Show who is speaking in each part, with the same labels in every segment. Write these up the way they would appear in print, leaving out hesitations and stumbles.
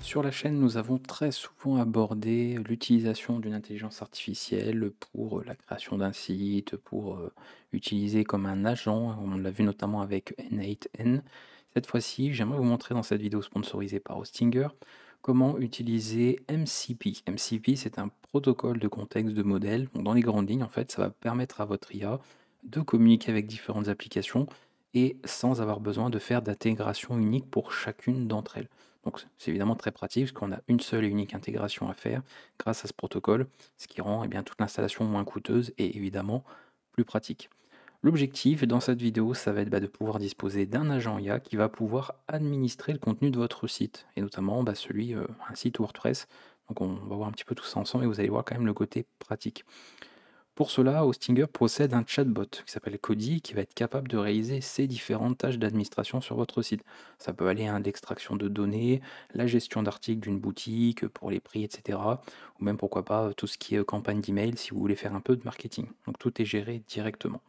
Speaker 1: Sur la chaîne, nous avons très souvent abordé l'utilisation d'une intelligence artificielle pour la création d'un site, pour utiliser comme un agent. On l'a vu notamment avec N8N. Cette fois-ci, j'aimerais vous montrer dans cette vidéo sponsorisée par Hostinger comment utiliser MCP. MCP, c'est un protocole de contexte de modèle. Donc, dans les grandes lignes, en fait, ça va permettre à votre IA de communiquer avec différentes applications et sans avoir besoin de faire d'intégration unique pour chacune d'entre elles. Donc c'est évidemment très pratique parce qu'on a une seule et unique intégration à faire grâce à ce protocole, ce qui rend eh bien, toute l'installation moins coûteuse et évidemment plus pratique. L'objectif dans cette vidéo, ça va être de pouvoir disposer d'un agent IA qui va pouvoir administrer le contenu de votre site, et notamment celui, un site WordPress. Donc on va voir un petit peu tout ça ensemble et vous allez voir quand même le côté pratique. Pour cela, Hostinger possède un chatbot qui s'appelle Cody qui va être capable de réaliser ces différentes tâches d'administration sur votre site. Ça peut aller à l'extraction de données, la gestion d'articles d'une boutique pour les prix, etc. Ou même pourquoi pas tout ce qui est campagne d'email si vous voulez faire un peu de marketing. Donc tout est géré directement.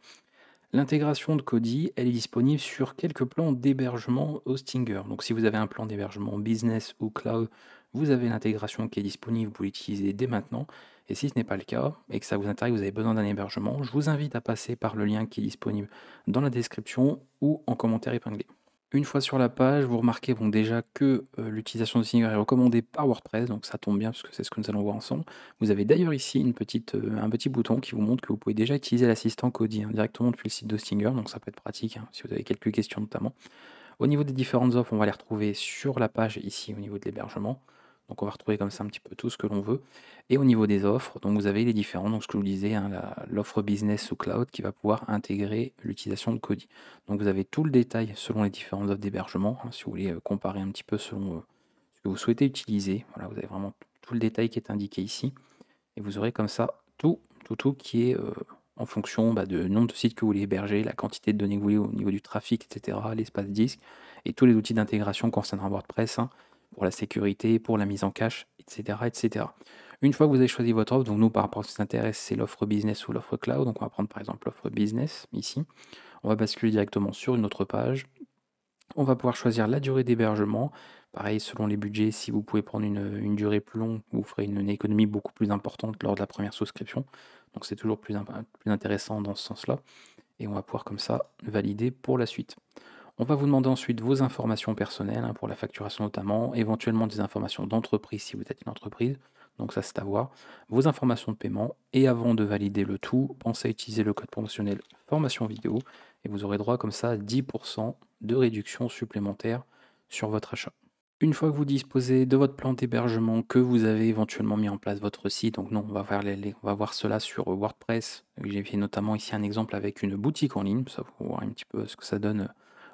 Speaker 1: L'intégration de Kodi, elle est disponible sur quelques plans d'hébergement Hostinger. Donc si vous avez un plan d'hébergement business ou cloud, vous avez l'intégration qui est disponible, vous pouvez l'utiliser dès maintenant. Et si ce n'est pas le cas et que ça vous intéresse, vous avez besoin d'un hébergement, je vous invite à passer par le lien qui est disponible dans la description ou en commentaire épinglé. Une fois sur la page, vous remarquez bon, déjà que l'utilisation de Singer est recommandée par WordPress, donc ça tombe bien parce que c'est ce que nous allons voir ensemble. Vous avez d'ailleurs ici un petit bouton qui vous montre que vous pouvez déjà utiliser l'assistant Cody directement depuis le site de Stinger, donc ça peut être pratique si vous avez quelques questions notamment. Au niveau des différentes offres, on va les retrouver sur la page ici au niveau de l'hébergement. Donc on va retrouver comme ça un petit peu tout ce que l'on veut. Et au niveau des offres, donc vous avez les différents, donc ce que je vous disais, l'offre business ou cloud qui va pouvoir intégrer l'utilisation de Kodi. Donc vous avez tout le détail selon les différentes offres d'hébergement, si vous voulez comparer un petit peu selon ce que vous souhaitez utiliser. Voilà, vous avez vraiment tout le détail qui est indiqué ici. Et vous aurez comme ça tout qui est en fonction de nombre de sites que vous voulez héberger, la quantité de données que vous voulez au niveau du trafic, etc., l'espace disque, et tous les outils d'intégration concernant WordPress, pour la sécurité, pour la mise en cache, etc., etc. Une fois que vous avez choisi votre offre, donc nous par rapport à ce qui nous intéresse, c'est l'offre business ou l'offre cloud, donc on va prendre par exemple l'offre business ici. On va basculer directement sur une autre page. On va pouvoir choisir la durée d'hébergement. Pareil, selon les budgets, si vous pouvez prendre une durée plus longue, vous ferez une économie beaucoup plus importante lors de la première souscription. Donc c'est toujours plus intéressant dans ce sens-là. Et on va pouvoir comme ça valider pour la suite. On va vous demander ensuite vos informations personnelles, pour la facturation notamment, éventuellement des informations d'entreprise si vous êtes une entreprise, donc ça c'est à voir, vos informations de paiement, et avant de valider le tout, pensez à utiliser le code promotionnel formation vidéo, et vous aurez droit comme ça à 10% de réduction supplémentaire sur votre achat. Une fois que vous disposez de votre plan d'hébergement, que vous avez éventuellement mis en place votre site, donc non, on va voir cela sur WordPress. J'ai fait notamment ici un exemple avec une boutique en ligne, ça pour voir un petit peu ce que ça donne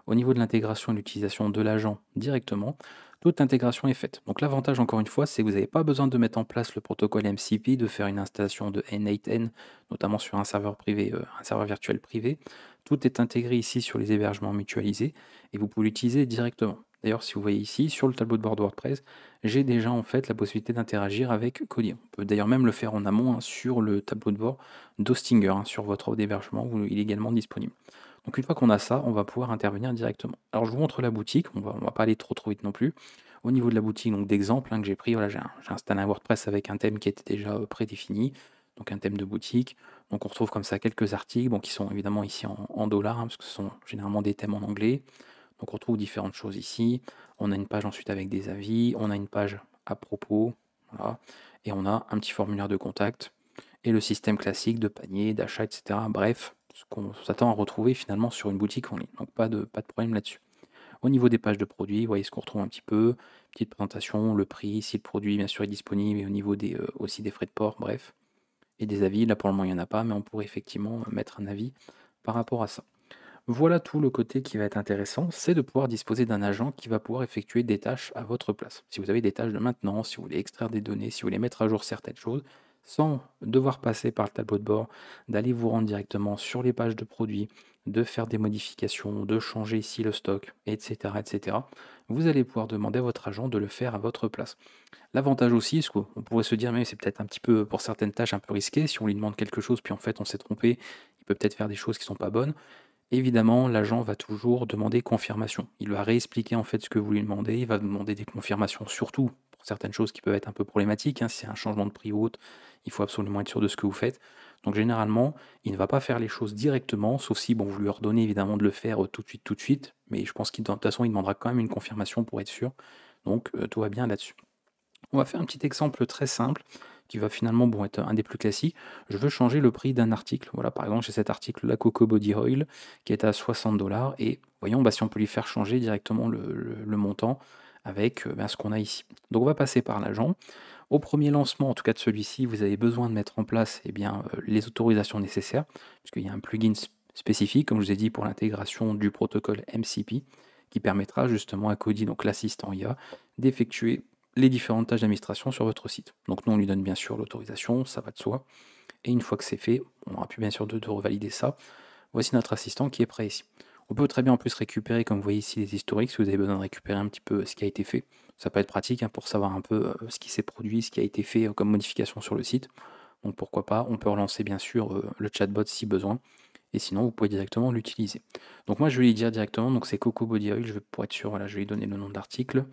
Speaker 1: au niveau de l'intégration et l'utilisation de l'agent directement. Toute l'intégration est faite. Donc l'avantage encore une fois, c'est que vous n'avez pas besoin de mettre en place le protocole MCP, de faire une installation de N8N, notamment sur un serveur privé, un serveur virtuel privé. Tout est intégré ici sur les hébergements mutualisés et vous pouvez l'utiliser directement. D'ailleurs, si vous voyez ici, sur le tableau de bord de WordPress, j'ai déjà en fait la possibilité d'interagir avec Kodi. On peut d'ailleurs même le faire en amont sur le tableau de bord d'Hostinger, sur votre offre d'hébergement, où il est également disponible. Donc une fois qu'on a ça, on va pouvoir intervenir directement. Alors je vous montre la boutique, on va pas aller trop vite non plus. Au niveau de la boutique, donc d'exemple que j'ai pris, voilà, j'ai installé un WordPress avec un thème qui était déjà prédéfini, donc un thème de boutique. Donc on retrouve comme ça quelques articles, bon, qui sont évidemment ici en dollars, parce que ce sont généralement des thèmes en anglais. Donc on retrouve différentes choses ici. On a une page ensuite avec des avis, on a une page à propos, voilà, et on a un petit formulaire de contact et le système classique de panier, d'achat, etc. Bref, ce qu'on s'attend à retrouver finalement sur une boutique en ligne. Donc pas de problème là-dessus. Au niveau des pages de produits, vous voyez ce qu'on retrouve un petit peu, petite présentation, le prix, si le produit bien sûr est disponible, et au niveau aussi des frais de port, bref. Et des avis, là pour le moment il n'y en a pas, mais on pourrait effectivement mettre un avis par rapport à ça. Voilà tout le côté qui va être intéressant, c'est de pouvoir disposer d'un agent qui va pouvoir effectuer des tâches à votre place. Si vous avez des tâches de maintenance, si vous voulez extraire des données, si vous voulez mettre à jour certaines choses, sans devoir passer par le tableau de bord, d'aller vous rendre directement sur les pages de produits, de faire des modifications, de changer ici le stock, etc., etc., vous allez pouvoir demander à votre agent de le faire à votre place. L'avantage aussi, c'est qu'on pourrait se dire, mais c'est peut-être un petit peu, pour certaines tâches, un peu risqué, si on lui demande quelque chose, puis en fait on s'est trompé, il peut peut-être faire des choses qui ne sont pas bonnes. Évidemment, l'agent va toujours demander confirmation. Il va réexpliquer en fait ce que vous lui demandez, il va vous demander des confirmations surtout pour certaines choses qui peuvent être un peu problématiques, hein. Si c'est un changement de prix ou autre, il faut absolument être sûr de ce que vous faites. Donc généralement, il ne va pas faire les choses directement, sauf si bon, vous lui ordonnez évidemment de le faire tout de suite, mais je pense qu'il de toute façon, il demandera quand même une confirmation pour être sûr. Donc tout va bien là-dessus. On va faire un petit exemple très simple qui va finalement bon, être un des plus classiques. Je veux changer le prix d'un article. Voilà, par exemple, j'ai cet article-là, Coco Body Oil, qui est à 60 $. Et voyons si on peut lui faire changer directement le montant avec ce qu'on a ici. Donc on va passer par l'agent. Au premier lancement, en tout cas de celui-ci, vous avez besoin de mettre en place les autorisations nécessaires, puisqu'il y a un plugin spécifique, comme je vous ai dit, pour l'intégration du protocole MCP, qui permettra justement à Cody, donc l'assistant IA, d'effectuer les différentes tâches d'administration sur votre site. Donc nous, on lui donne bien sûr l'autorisation, ça va de soi. Et une fois que c'est fait, on aura pu bien sûr de revalider ça. Voici notre assistant qui est prêt ici. On peut très bien en plus récupérer, comme vous voyez ici, les historiques, si vous avez besoin de récupérer un petit peu ce qui a été fait. Ça peut être pratique hein, pour savoir un peu ce qui s'est produit, ce qui a été fait comme modification sur le site. Donc pourquoi pas, on peut relancer bien sûr le chatbot si besoin. Et sinon, vous pouvez directement l'utiliser. Donc moi, je vais lui dire directement, donc c'est Coco Body Oil, pour être sûr, voilà, je vais lui donner le nom de l'article.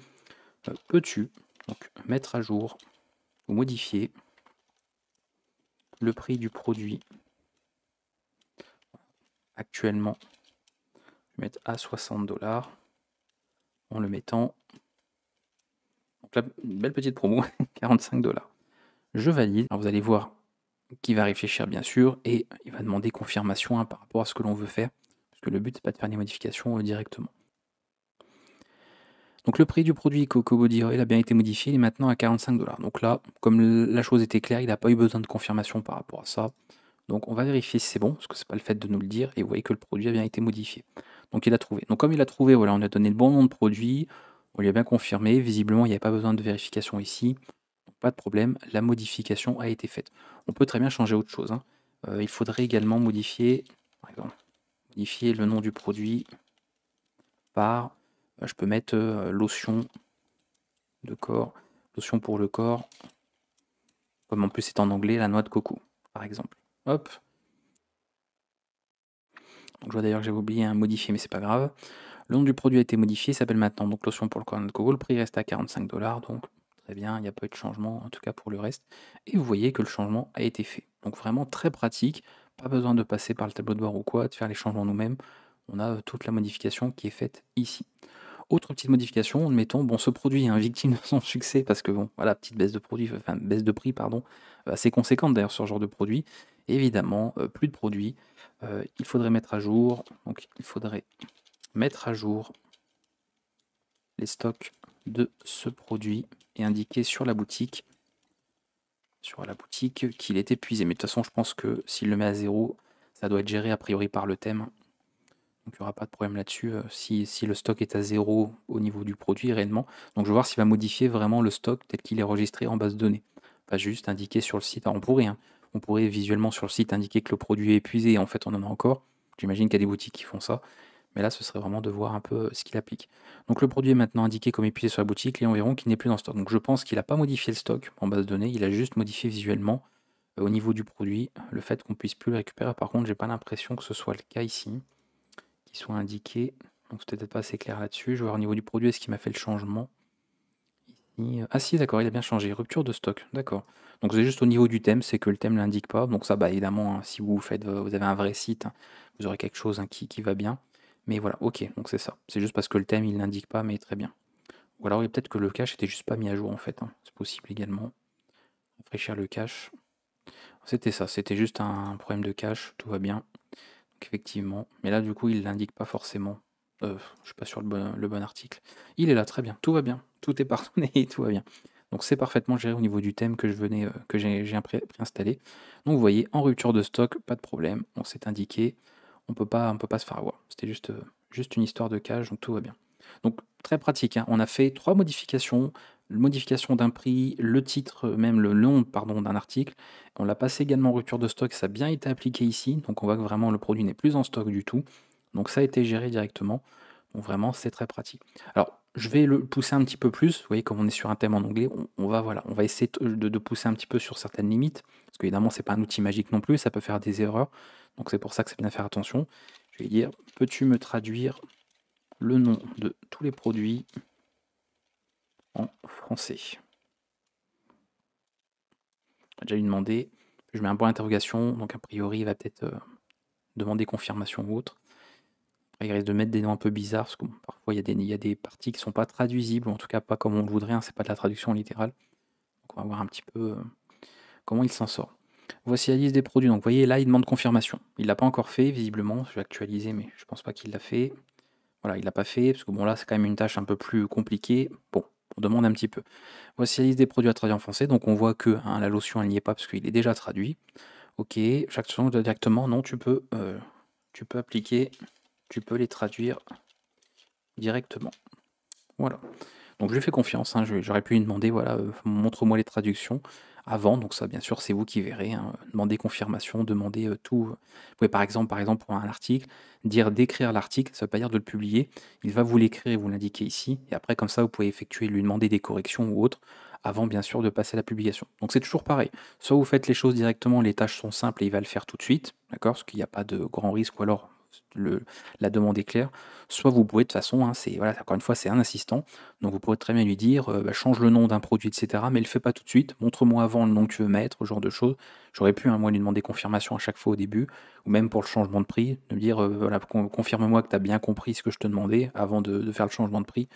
Speaker 1: Peux-tu donc mettre à jour ou modifier le prix du produit actuellement, je vais mettre à 60 $, en le mettant, donc là, une belle petite promo, 45 $. Je valide. Alors vous allez voir qu'il va réfléchir bien sûr et il va demander confirmation hein, par rapport à ce que l'on veut faire, parce que le but c'est pas de faire des modifications directement. Donc le prix du produit Coco Body Oil a bien été modifié, il est maintenant à 45 $. Donc là, comme la chose était claire, il n'a pas eu besoin de confirmation par rapport à ça. Donc on va vérifier si c'est bon, parce que c'est pas le fait de nous le dire, et vous voyez que le produit a bien été modifié. Donc il a trouvé. Donc comme il a trouvé, voilà, on a donné le bon nom de produit, on lui a bien confirmé, visiblement il n'y avait pas besoin de vérification ici, donc pas de problème, la modification a été faite. On peut très bien changer autre chose, hein. Il faudrait également modifier, par exemple, modifier le nom du produit par, je peux mettre lotion de corps, lotion pour le corps, comme en plus c'est en anglais, la noix de coco, par exemple. Hop. Donc je vois d'ailleurs que j'avais oublié un modifier, mais c'est pas grave. Le nom du produit a été modifié, il s'appelle maintenant donc lotion pour le corps de coco. Le prix reste à 45 $, donc très bien, il n'y a pas eu de changement, en tout cas pour le reste. Et vous voyez que le changement a été fait. Donc vraiment très pratique, pas besoin de passer par le tableau de bord ou quoi, de faire les changements nous-mêmes. On a toute la modification qui est faite ici. Autre petite modification, admettons, bon, ce produit est un victime de son succès parce que bon, voilà, petite baisse de produit, enfin baisse de prix, pardon, assez conséquente d'ailleurs sur ce genre de produit. Évidemment, plus de produits. Il faudrait mettre à jour, donc il faudrait mettre à jour les stocks de ce produit et indiquer sur la boutique qu'il est épuisé. Mais de toute façon, je pense que s'il le met à 0, ça doit être géré a priori par le thème. Donc il n'y aura pas de problème là-dessus si le stock est à 0 au niveau du produit réellement. Donc je vais voir s'il va modifier vraiment le stock tel qu'il est enregistré en base de données. Pas juste indiquer sur le site. Alors, on pourrait visuellement sur le site indiquer que le produit est épuisé et en fait on en a encore. J'imagine qu'il y a des boutiques qui font ça. Mais là ce serait vraiment de voir un peu ce qu'il applique. Donc le produit est maintenant indiqué comme épuisé sur la boutique. Les clients verront qu'il n'est plus dans le stock. Donc je pense qu'il n'a pas modifié le stock en base de données. Il a juste modifié visuellement au niveau du produit le fait qu'on puisse plus le récupérer. Par contre j'ai pas l'impression que ce soit le cas ici qui soit indiqué. Donc c'était peut-être pas assez clair là-dessus. Je vais voir au niveau du produit, est-ce qu'il m'a fait le changement ici. Ah si, d'accord, il a bien changé. Rupture de stock, d'accord. Donc c'est juste au niveau du thème, c'est que le thème ne l'indique pas. Donc ça, bah évidemment, hein, si vous faites, vous avez un vrai site, hein, vous aurez quelque chose hein, qui va bien. Mais voilà, ok, donc c'est ça. C'est juste parce que le thème, il l'indique pas, mais très bien. Ou alors peut-être que le cache était juste pas mis à jour en fait. Hein. C'est possible également. Rafraîchir le cache. C'était ça, c'était juste un problème de cache, tout va bien. Donc effectivement. Mais là, du coup, il l'indique pas forcément. Je suis pas sur le bon article. Il est là, très bien, tout va bien. Tout est pardonné et tout va bien. Donc c'est parfaitement géré au niveau du thème que je venais, que j'ai préinstallé. Donc vous voyez, en rupture de stock, pas de problème. On s'est indiqué. On peut pas se faire avoir. C'était juste une histoire de cage, donc tout va bien. Donc très pratique, hein. On a fait 3 modifications. Modification d'un prix, le titre, même le nom pardon, d'un article. On l'a passé également en rupture de stock, ça a bien été appliqué ici. Donc on voit que vraiment le produit n'est plus en stock du tout. Donc ça a été géré directement. Donc vraiment c'est très pratique. Alors je vais le pousser un petit peu plus. Vous voyez comme on est sur un thème en anglais, on va essayer de pousser un petit peu sur certaines limites. Parce qu'évidemment c'est pas un outil magique non plus, ça peut faire des erreurs. Donc c'est pour ça que c'est bien de faire attention. Je vais dire, peux-tu me traduire le nom de tous les produits en français? va déjà lui demander. Je mets un point d'interrogation, donc a priori, il va peut-être demander confirmation ou autre. Après, il risque de mettre des noms un peu bizarres, parce que bon, parfois, il y a des parties qui sont pas traduisibles, ou en tout cas pas comme on le voudrait, hein, c'est pas de la traduction littérale. Donc on va voir un petit peu comment il s'en sort. Voici la liste des produits. Donc vous voyez, là, il demande confirmation. Il l'a pas encore fait, visiblement. Je vais actualiser, mais je pense pas qu'il l'a fait. Voilà, il l'a pas fait, parce que bon, là, c'est quand même une tâche un peu plus compliquée. Bon, on demande un petit peu. Voici la liste des produits à traduire en français. Donc on voit que hein, la lotion, elle n'y est pas, parce qu'il est déjà traduit. Ok, chaque chose directement, non, tu peux appliquer, tu peux les traduire directement. Voilà. Donc je lui fais confiance, hein, j'aurais pu lui demander, voilà, montre-moi les traductions avant, donc ça bien sûr c'est vous qui verrez, hein, demander confirmation, demander tout. Vous pouvez par exemple pour un article, dire d'écrire l'article, ça ne veut pas dire de le publier, il va vous l'écrire et vous l'indiquer ici, et après comme ça vous pouvez effectuer, lui demander des corrections ou autres, avant bien sûr de passer à la publication. Donc c'est toujours pareil, soit vous faites les choses directement, les tâches sont simples et il va le faire tout de suite, d'accord, parce qu'il n'y a pas de grand risque, ou alors la demande est claire, soit vous pouvez de toute façon, hein, c'est, voilà, encore une fois c'est un assistant, donc vous pourrez très bien lui dire, bah, change le nom d'un produit, etc. Mais le fais pas tout de suite. Montre-moi avant le nom que tu veux mettre, ce genre de choses. J'aurais pu, hein, moi, lui demander confirmation à chaque fois au début, ou même pour le changement de prix, de me dire, voilà, confirme-moi que tu as bien compris ce que je te demandais avant de faire le changement de prix,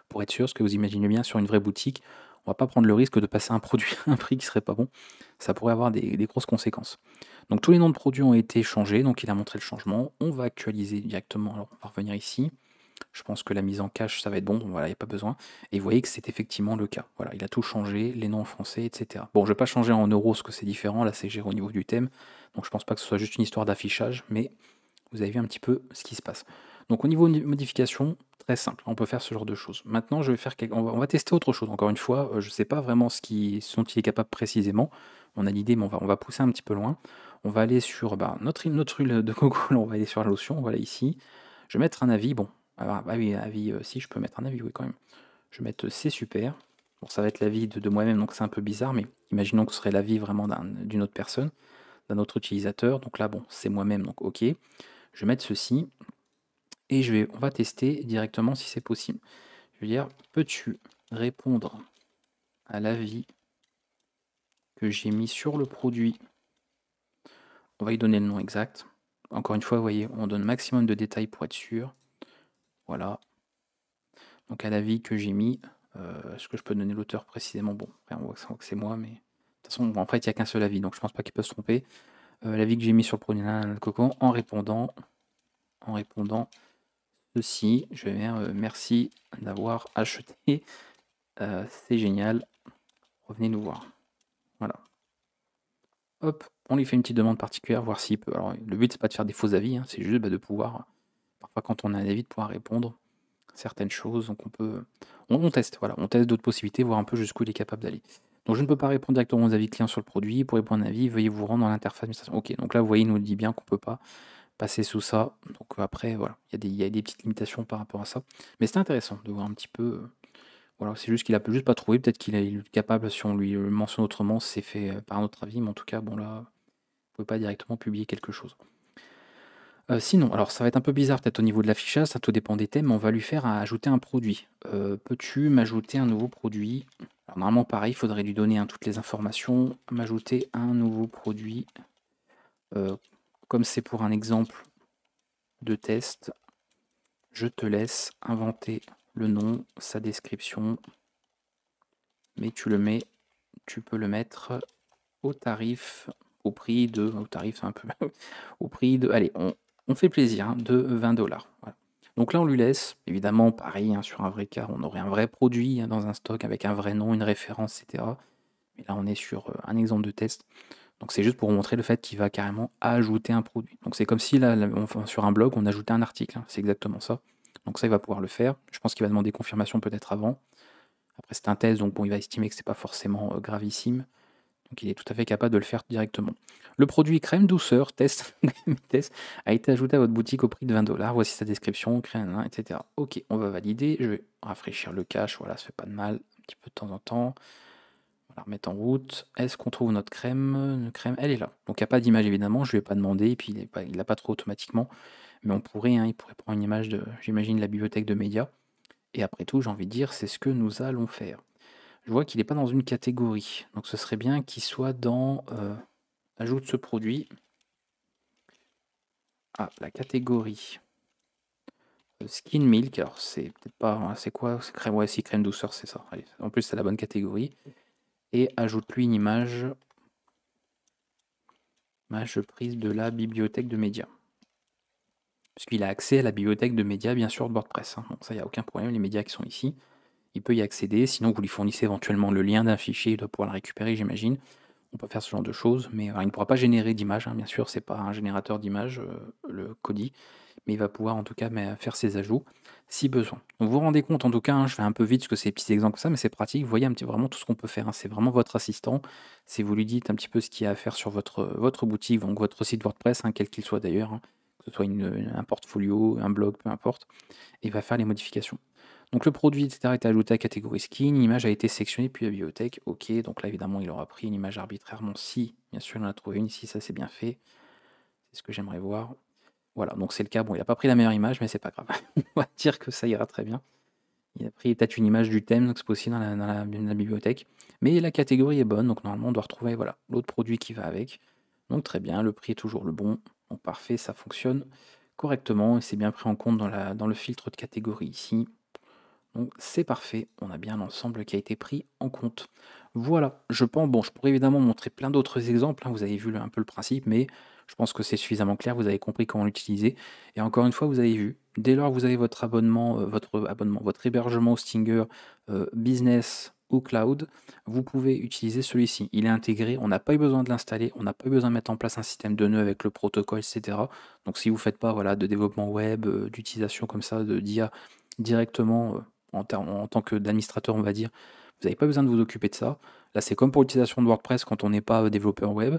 Speaker 1: pour être sûr, parce que vous imaginez bien, sur une vraie boutique, on va pas prendre le risque de passer un produit à un prix qui serait pas bon. Ça pourrait avoir des grosses conséquences. Donc tous les noms de produits ont été changés, donc il a montré le changement. On va actualiser directement. Alors on va revenir ici. Je pense que la mise en cache, ça va être bon, voilà, il n'y a pas besoin. Et vous voyez que c'est effectivement le cas. Voilà, il a tout changé, les noms en français, etc. Bon, je ne vais pas changer en euros parce que c'est différent, là c'est géré au niveau du thème, donc je pense pas que ce soit juste une histoire d'affichage, mais vous avez vu un petit peu ce qui se passe. Donc au niveau modification, très simple, on peut faire ce genre de choses. Maintenant, je vais faire on va tester autre chose. Encore une fois, je ne sais pas vraiment ce dont il est capable précisément. On a l'idée, mais on va pousser un petit peu loin. On va aller sur notre huile de coco, là, on va aller sur la lotion, voilà ici. Je vais mettre un avis, bon, ah oui, avis, si je peux mettre un avis, oui quand même. Je vais mettre c'est super. Bon, ça va être l'avis de moi-même, donc c'est un peu bizarre, mais imaginons que ce serait l'avis vraiment d'une autre personne, d'un autre utilisateur. Donc là, bon, c'est moi-même, donc ok. Je vais mettre ceci et on va tester directement si c'est possible. Je veux dire, peux-tu répondre à l'avis que j'ai mis sur le produit? On va lui donner le nom exact. Encore une fois, vous voyez, on donne maximum de détails pour être sûr. Voilà. Donc à l'avis que j'ai mis, est-ce que je peux donner l'auteur précisément? Bon, on voit que c'est moi, mais de toute façon, bon, en fait, il n'y a qu'un seul avis, donc je pense pas qu'il peut se tromper. L'avis que j'ai mis sur le produit de coco en répondant ceci, je vais dire merci d'avoir acheté, c'est génial, revenez nous voir. Voilà. Hop, on lui fait une petite demande particulière, voir s'il peut. Alors le but c'est pas de faire des faux avis, hein, c'est juste de pouvoir, parfois quand on a un avis, de pouvoir répondre certaines choses, donc on teste, voilà, on teste d'autres possibilités, voir un peu jusqu'où il est capable d'aller. Donc je ne peux pas répondre directement aux avis clients sur le produit. Pour répondre à un avis, veuillez vous rendre dans l'interface d'administration. Ok, donc là vous voyez, il nous dit bien qu'on ne peut pas passer sous ça. Donc après, voilà, il y a des petites limitations par rapport à ça. Mais c'est intéressant de voir un petit peu. Voilà, c'est juste qu'il a juste pas trouvé. Peut-être qu'il est capable, si on lui le mentionne autrement, c'est fait par un autre avis. Mais en tout cas, bon là, vous ne pouvez pas directement publier quelque chose. Sinon, alors ça va être un peu bizarre peut-être au niveau de l'affichage, ça tout dépend des thèmes, mais on va lui faire ajouter un produit. Peux-tu m'ajouter un nouveau produit? Alors normalement pareil, il faudrait lui donner hein, toutes les informations, m'ajouter un nouveau produit. Comme c'est pour un exemple de test, je te laisse inventer le nom, sa description, mais tu peux le mettre au tarif, au tarif c'est un peu, au prix de, allez, on fait plaisir, hein, de 20$. Voilà. Donc là, on lui laisse, évidemment, pareil, hein, sur un vrai cas, on aurait un vrai produit hein, dans un stock avec un vrai nom, une référence, etc. Mais là, on est sur un exemple de test. Donc c'est juste pour vous montrer le fait qu'il va carrément ajouter un produit. Donc c'est comme si là, sur un blog, on ajoutait un article. Hein. C'est exactement ça. Donc ça, il va pouvoir le faire. Je pense qu'il va demander confirmation peut-être avant. Après, c'est un test, donc bon, il va estimer que c'est pas forcément gravissime. Donc il est tout à fait capable de le faire directement. Le produit crème douceur test, test a été ajouté à votre boutique au prix de 20$. Voici sa description, crème, etc. Ok, on va valider. Je vais rafraîchir le cache. Voilà, ça fait pas de mal. Un petit peu de temps en temps. On va la remettre en route. Est-ce qu'on trouve notre crème? Notre crème, elle est là. Donc il n'y a pas d'image évidemment. Je ne lui ai pas demandé. Et puis il n'a pas trop automatiquement. Mais on pourrait, hein, il pourrait prendre une image de, j'imagine, la bibliothèque de médias. Et après tout, j'ai envie de dire, c'est ce que nous allons faire. Je vois qu'il n'est pas dans une catégorie, donc ce serait bien qu'il soit dans ajoute ce produit. Ah, la catégorie Skin Milk, alors c'est peut-être pas, c'est quoi? C'est crème, ouais, si crème douceur, c'est ça. Allez, en plus c'est la bonne catégorie. Et ajoute-lui une image prise de la bibliothèque de médias. Puisqu'il a accès à la bibliothèque de médias, bien sûr, de WordPress, hein. Donc ça, il n'y a aucun problème, les médias qui sont ici, il peut y accéder. Sinon, vous lui fournissez éventuellement le lien d'un fichier, il doit pouvoir le récupérer, j'imagine. On peut faire ce genre de choses, mais il ne pourra pas générer d'image, hein, bien sûr, c'est pas un générateur d'image, le Kodi, mais il va pouvoir en tout cas faire ses ajouts si besoin. Donc vous vous rendez compte, en tout cas, hein, je fais un peu vite parce que c'est des petits exemples comme ça, mais c'est pratique. Vous voyez un petit, vraiment tout ce qu'on peut faire, hein. C'est vraiment votre assistant. Si vous lui dites un petit peu ce qu'il y a à faire sur votre boutique, donc votre site WordPress, hein, quel qu'il soit d'ailleurs, hein, que ce soit un portfolio, un blog, peu importe, et il va faire les modifications. Donc le produit, etc., est ajouté à la catégorie skin, l'image a été sélectionnée puis la bibliothèque, ok, donc là évidemment il aura pris une image arbitrairement si, bien sûr il en a trouvé une, si ça c'est bien fait, c'est ce que j'aimerais voir. Voilà, donc c'est le cas, bon il n'a pas pris la meilleure image, mais c'est pas grave, on va dire que ça ira très bien. Il a pris peut-être une image du thème, donc c'est possible dans la bibliothèque, mais la catégorie est bonne, donc normalement on doit retrouver voilà, l'autre produit qui va avec. Donc très bien, le prix est toujours le bon, donc parfait, ça fonctionne correctement, et c'est bien pris en compte dans le filtre de catégorie ici. Donc c'est parfait, on a bien l'ensemble qui a été pris en compte. Voilà, je pense, bon, je pourrais évidemment montrer plein d'autres exemples, hein, vous avez vu un peu le principe, mais je pense que c'est suffisamment clair, vous avez compris comment l'utiliser. Et encore une fois, vous avez vu, dès lors que vous avez votre abonnement, votre hébergement au Stinger business ou cloud, vous pouvez utiliser celui-ci. Il est intégré, on n'a pas eu besoin de l'installer, on n'a pas eu besoin de mettre en place un système de nœuds avec le protocole, etc. Donc si vous ne faites pas voilà, de développement web, d'utilisation comme ça, d'IA directement en tant que d'administrateur, on va dire, vous n'avez pas besoin de vous occuper de ça. Là, c'est comme pour l'utilisation de WordPress quand on n'est pas développeur web.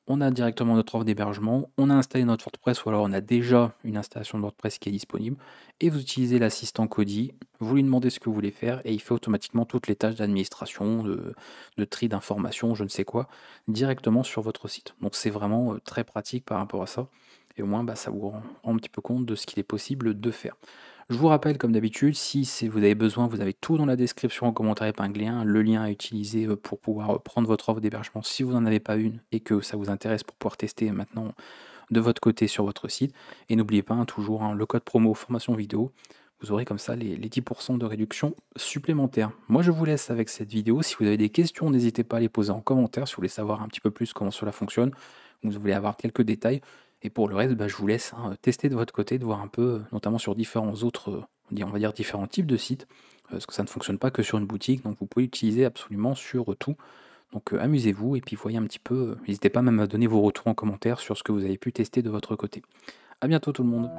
Speaker 1: On a directement notre offre d'hébergement, on a installé notre WordPress ou alors on a déjà une installation de WordPress qui est disponible et vous utilisez l'assistant Kodi, vous lui demandez ce que vous voulez faire et il fait automatiquement toutes les tâches d'administration, de tri d'informations, je ne sais quoi, directement sur votre site. Donc c'est vraiment très pratique par rapport à ça et au moins bah, ça vous rend un petit peu compte de ce qu'il est possible de faire. Je vous rappelle, comme d'habitude, si vous avez besoin, vous avez tout dans la description en commentaire épinglé, hein, le lien à utiliser pour pouvoir prendre votre offre d'hébergement si vous n'en avez pas une et que ça vous intéresse pour pouvoir tester maintenant de votre côté sur votre site. Et n'oubliez pas, hein, toujours hein, le code promo formation vidéo, vous aurez comme ça les 10% de réduction supplémentaire. Moi, je vous laisse avec cette vidéo. Si vous avez des questions, n'hésitez pas à les poser en commentaire si vous voulez savoir un petit peu plus comment cela fonctionne ou vous voulez avoir quelques détails. Et pour le reste, bah, je vous laisse hein, tester de votre côté, de voir un peu, notamment sur différents autres, on va dire différents types de sites, parce que ça ne fonctionne pas que sur une boutique, donc vous pouvez l'utiliser absolument sur tout. Donc amusez-vous et puis voyez un petit peu, n'hésitez pas même à donner vos retours en commentaire sur ce que vous avez pu tester de votre côté. A bientôt tout le monde.